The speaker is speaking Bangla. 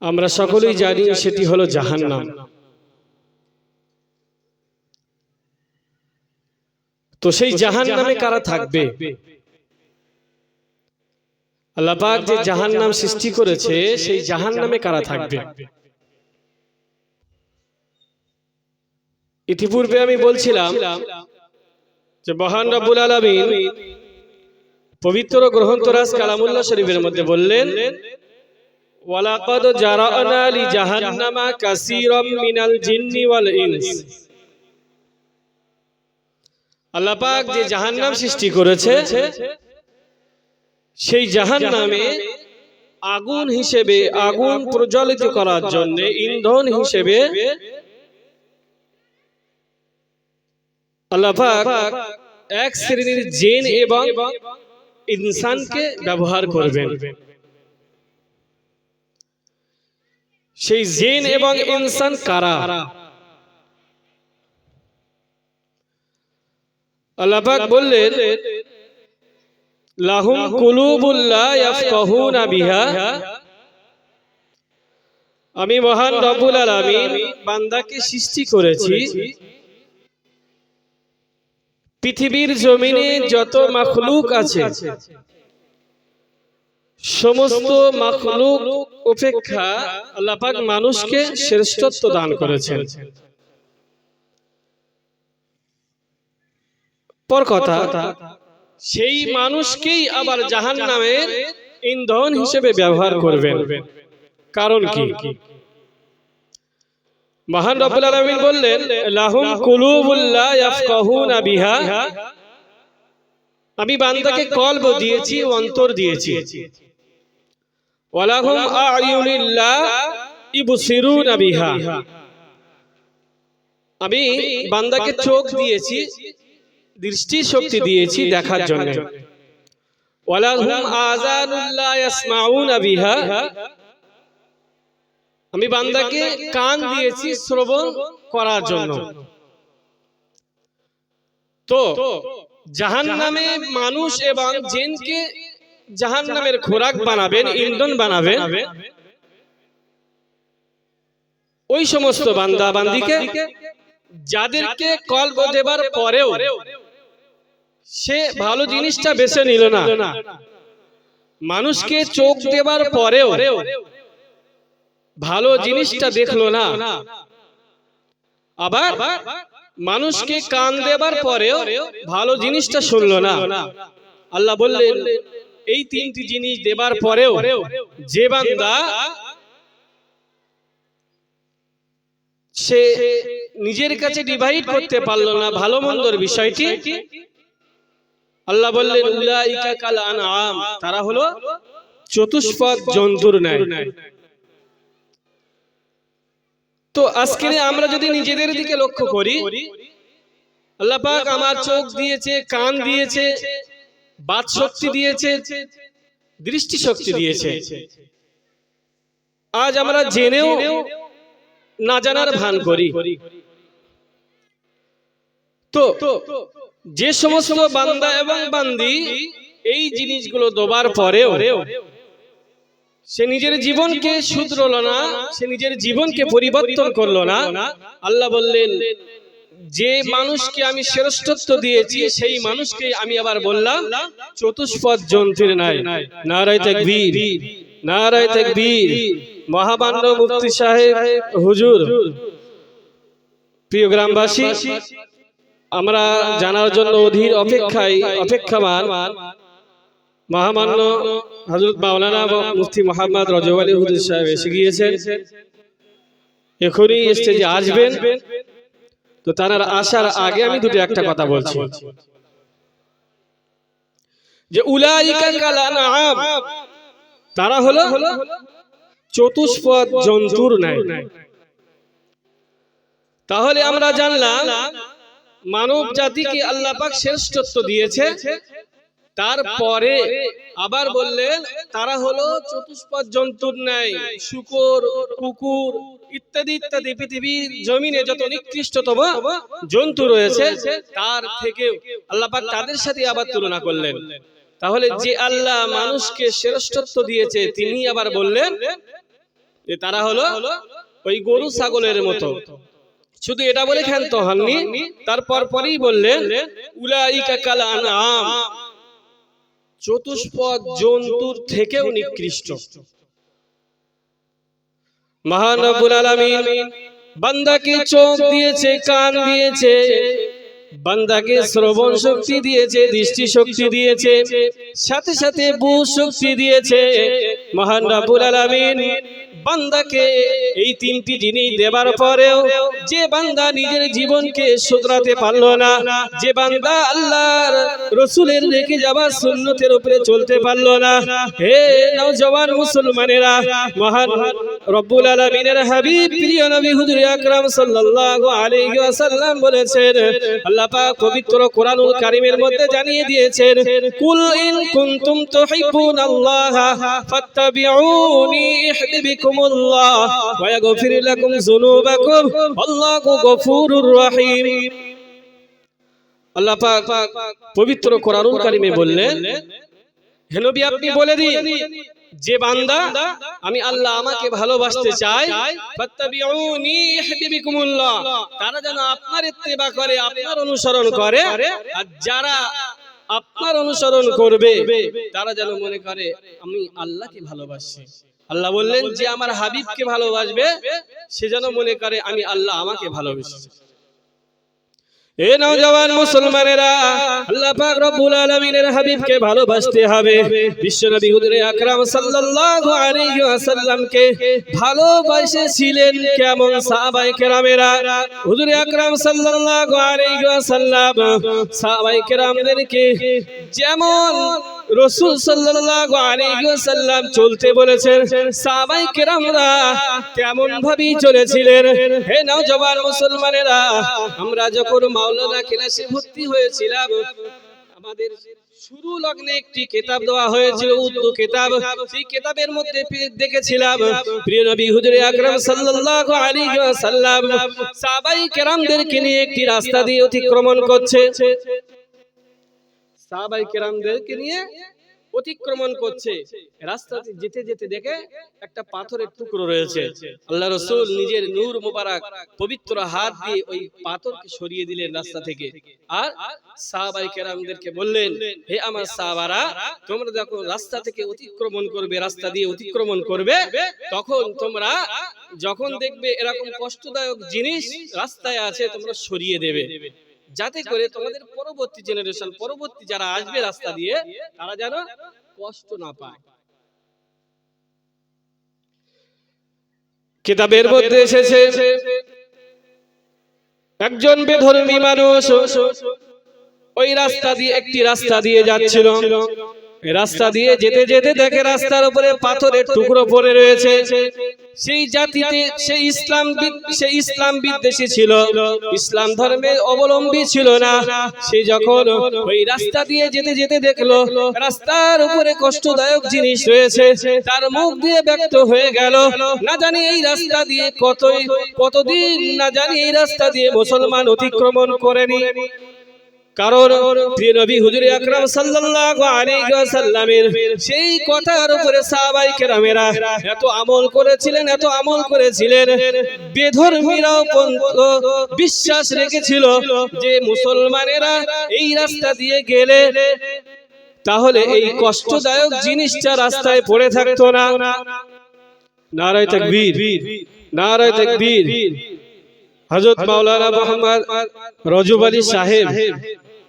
আমরা সকলেই জানি সেটি হলো জাহান্নাম। তো সেই জাহান্নামে কারা থাকবে? আল্লাহ পাক যে জাহান্নাম সৃষ্টি করেছে সেই জাহান্নামে কারা থাকবে? ইতিপূর্বে আমি বলছিলাম যে মহান রব্বুল আলামিন পবিত্র গ্রন্থরাজ কালামুল্লাহ শরীফের মধ্যে বললেন, ওয়ালাকাদ জারানা লি জাহান্নামা কাসীরাম মিনাল জিন্নি ওয়াল ইনস। আল্লাহ পাক যে জাহান্নাম সৃষ্টি করেছে সেই জাহান্নামে আগুন হিসেবে, আগুন প্রজ্বলিত করার জন্য ইন্ধন হিসেবে আল্লাহ পাক এক শ্রেণীর জিন এবং ইনসানকে ব্যবহার করবেন। সেই জিন এবং ইনসান কারা? আল্লাহ পাক বললেন, লাহুম কুলুবুল লা ইয়াফকাহুনা বিহা। আমি মহান রব্বুল আলামিন বান্দাকে সৃষ্টি করেছি, পৃথিবীর জমিনে যত মাখলুক আছে সমস্ত মাখলুক অপেক্ষা আল্লাহ পাক মানুষকে শ্রেষ্ঠত্ব দান করেছেন। পর কথা, সেই মানুষকেই আবার জাহান্নামের ইন্ধন হিসেবে ব্যবহার করবেন। কারণ কি? মহান রব্বুল আলামিন বললেন, লাহুম কুলুবুল লা ইয়াফকাহুনা বিহা। আমি বান্দাকে কলব দিয়েছি, অন্তর দিয়েছি। ওয়ালাহুম আ'য়ুনুল লা ইবসিরুনা বিহা। আমি বান্দাকে চোখ দিয়েছি, দৃষ্টি শক্তি দিয়েছি দেখার জন্য। ওয়ালাহুম আযানুল লা ইয়াসমাউনা বিহা। আমি বান্দাকে কান দিয়েছি শ্রবণ করার জন্য। তো জাহান্নামে মানুষ এবং জিনকে জাহান্নামের খোরাক বানাবেন, ইন্ধন বানাবেন ওই সমস্ত বান্দা বান্দিকে যাদেরকে কলব দেবার পরেও সে ভালো জিনিসটা বেছে নিল না, মানুষকে চোখ দেবার পরেও ভালো জিনিসটা দেখলো না, আবার মানুষকে কান দেবার পরেও ভালো জিনিসটা শুনলো না। আল্লাহ বললেন, এই তিনটি জিনিস দেবার পরেও যে বান্দা সে নিজের কাছে ডিভাইড করতে পারলো না ভালো মন্দর বিষয়টি, আল্লাহ বললেন, উলাইকা কাল আনআম। তারা হলো চতুষ্পদ জন্তুর ন্যায়। তো আজকে আমরা যদি নিজেদের দিকে লক্ষ্য করি, আল্লাহ পাক আমার চোখ দিয়েছে, কান দিয়েছে, বাক শক্তি দিয়েছে, দৃষ্টি শক্তি দিয়েছে। আজ আমরা জেনেও না জানার ভান করি। তো যে সমস্ত বান্দা এবং বান্দি এই জিনিসগুলো দেবার পরেও সে নিজের জীবনকে শুধরল না, সে নিজের জীবনকে পরিবর্তন করলো না, আল্লাহ বললেন, যে মানুষকে আমি শ্রেষ্ঠত্ব দিয়েছি সেই মানুষকে আমি আবার বললাম চতুষ্পদ জন্তুর ন্যায়। নারায়ে তাকবীর, নারায়ে তাকবীর। মহামান্য মুফতি সাহেব হুজুর, প্রিয় গ্রামবাসী, আমরা জানার জন্য অধীর অপেক্ষামান মহামান্য হযরত মাওলানা মুফতি মোহাম্মদ রজব আলী হুজুর সাহেব এসে গিয়েছেন, এখনই স্টেজে আসবেন। তো তার আসার আগে আমি দুটো একটা কথা বলছি যে উলাইকা কাল আনআম, তারা হলো চতুষ্পদ জন্তুর ন্যায়। তাহলে আমরা জানলাম মানব জাতিকে আল্লাহ পাক শ্রেষ্ঠত্ব দিয়েছে, তারপরে আবার বললেন তারা হলো চতুষ্পদ জন্তুর ন্যায়। শূকর, কুকুর ইত্যাদি ইত্যাদি পৃথিবীর জমিনে যত নিকৃষ্টতম জন্তু রয়েছে তার থেকে আল্লাহ পাক তাদের সাথে আবার তুলনা করলেন। তাহলে যে আল্লাহ মানুষকে শ্রেষ্ঠত্ব দিয়েছে তিনি আবার বললেন যে তারা হলো ওই গরু ছাগলের মতো। শুধু এটা বলে ক্ষান্ত হননি, তারপর পরেই বললেন উলাইকা কাল আনআম, চতুষ্পদ জন্তুর থেকেও নিকৃষ্ট। মহান রব্বুল আলামিন বান্দাকে চোখ দিয়েছে, কান দিয়েছে, বান্দাকে শ্রবণ শক্তি দিয়েছে, দৃষ্টি শক্তি দিয়েছে, সাথে সাথে বুঝ শক্তি দিয়েছে। মহান রব্বুল আলামিন বান্দাকে এই তিনটি জিনিস দেবার পরেও যে বান্দা নিজের জীবনকে শুধরাতে পারলো না, যে বান্দা আল্লাহর রাসূলের রেখে যাওয়া সুন্নতের উপরে চলতে পারলো না, হে নওজওয়ান মুসলমানেরা, মহান রব্বুল আলামিনের হাবিব প্রিয় নবী হুজুর আকরাম সাল্লাল্লাহু আলাইহি ওয়াসাল্লাম বলেছেন, আল্লাহ পাক পবিত্র কোরআনুল কারীমের মধ্যে জানিয়ে দিয়েছেন, কুল ইন কুনতুম তুহিব্বুনাল্লাহ ফাত্তাবিউনি ইহবিবিকুমুল্লাহ ওয়া ইয়াগফির লাকুম যুনুবাকুম আল্লাহু গফুরুর রহিম। আল্লাহ পাক পবিত্র কোরআনুল কারীমে বললেন, হে নবী আপনি বলে দিন, যে বান্দা আমি আল্লাহ আমাকে ভালোবাসতে চাই, ফাত্তাবিউনি ইহবিবিকুমুল্লাহ, তারা যেন আপনার ইত্তেবা করে, আপনার অনুসরণ করে, আর যারা আপনার অনুসরণ করবে তারা যেন মনে করে আমি আল্লাহকে ভালোবাসি। আল্লাহ বললেন যে আমার হাবিবকে ভালোবাসবে সে যেন মনে করে আমি আল্লাহ আমাকে ভালোবাসি। এ নওজওয়ান মুসলমানেরা, আল্লাহ পাক রব্বুল আলামিনের হাবিবকে ভালোবাসতে হবে। বিশ্বনবী হুজুর আকরাম সাল্লাল্লাহু আলাইহি ওয়াসাল্লামকে ভালোবাসেছিলেন কেমন সাহাবায়ে কেরামেরা? হুজুর আকরাম সাল্লাল্লাহু আলাইহি ওয়াসাল্লাম সাহাবায়ে কেরামদেরকে যেমন রাসূল সাল্লাল্লাহু আলাইহি ওয়াসাল্লাম চলতে বলেছেন, সাহাবায়ে কেরামরা তেমন ভাবেই চলেছিলেন। হে নওজওয়ান মুসলমানেরা, আমরা যখন মাওলানা ক্লাসে ভর্তি হয়েছিলাম, আমাদের শুরু লগ্নে একটি কিতাব দেওয়া হয়েছিল, উর্দু কিতাব। সেই কিতাবের মধ্যে দেখেছিলাম প্রিয় নবী হুজুর আকরাম সাল্লাল্লাহু আলাইহি ওয়াসাল্লাম সাহাবায়ে কেরামদেরকে নিয়ে একটি রাস্তা দিয়ে অতিক্রমণ করছে। সাহাবায়ে কেরামদেরকে নিয়ে অতিক্রমণ করছে, রাস্তাতে যেতে যেতে দেখে একটা পাথরের টুকরো রয়েছে। আল্লাহ রাসূল নিজের নূর মোবারক পবিত্র হাত দিয়ে ওই পাথরকে সরিয়ে দিলেন রাস্তা থেকে, আর সাহাবায়ে কেরামদেরকে বললেন, হে আমার সাহাবারা, তোমরা যখন রাস্তা থেকে অতিক্রমণ করবে, রাস্তা দিয়ে অতিক্রমণ করবে, তখন তোমরা যখন দেখবে এরকম কষ্টদায়ক জিনিস রাস্তায় আছে, তোমরা সরিয়ে দেবে, যাতে করে তোমাদের পরবর্তী জেনারেশন, পরবর্তী যারা আসবে রাস্তা দিয়ে, তারা যেন কষ্ট না পায়। কিতাবের মধ্যে এসেছে একজন বেধর্মী মানুষ ওই রাস্তা দিয়ে, একটি রাস্তা দিয়ে যাচ্ছিল। রাস্তা দিয়ে যেতে যেতে দেখে রাস্তার উপরে পাথরের টুকরো পড়ে রয়েছে। সেই জাতিতে সে ইসলাম বিদ্বেষী ছিল, ইসলাম ধর্মের অবলম্বী ছিল না। সে যখন ওই রাস্তা দিয়ে যেতে যেতে দেখলো রাস্তার উপরে কষ্টদায়ক জিনিস রয়েছে, তার মুখ দিয়ে ব্যক্ত হয়ে গেল, না জানি এই রাস্তা দিয়ে কতদিন না জানি এই রাস্তা দিয়ে মুসলমান অতিক্রমণ করেনি। কারণ প্রিয় নবী হুজুর আকরাম সাল্লাল্লাহু আলাইহি ওয়াসাল্লামের সেই কথার উপরে সাহাবায়ে কেরামেরা এত আমল করেছিলেন, এত আমল করেছিলেন, বেধর্মীরাও বিশ্বাস রেখেছিল যে মুসলমানেরা এই রাস্তা দিয়ে গেলে তাহলে এই কষ্টদায়ক জিনিসটা রাস্তায় পড়ে থাকতো না। নারায়ে তাকবীর, নারায়ে তাকবীর। হযরত মাওলানা মুহাম্মদ রজব আলী সাহেব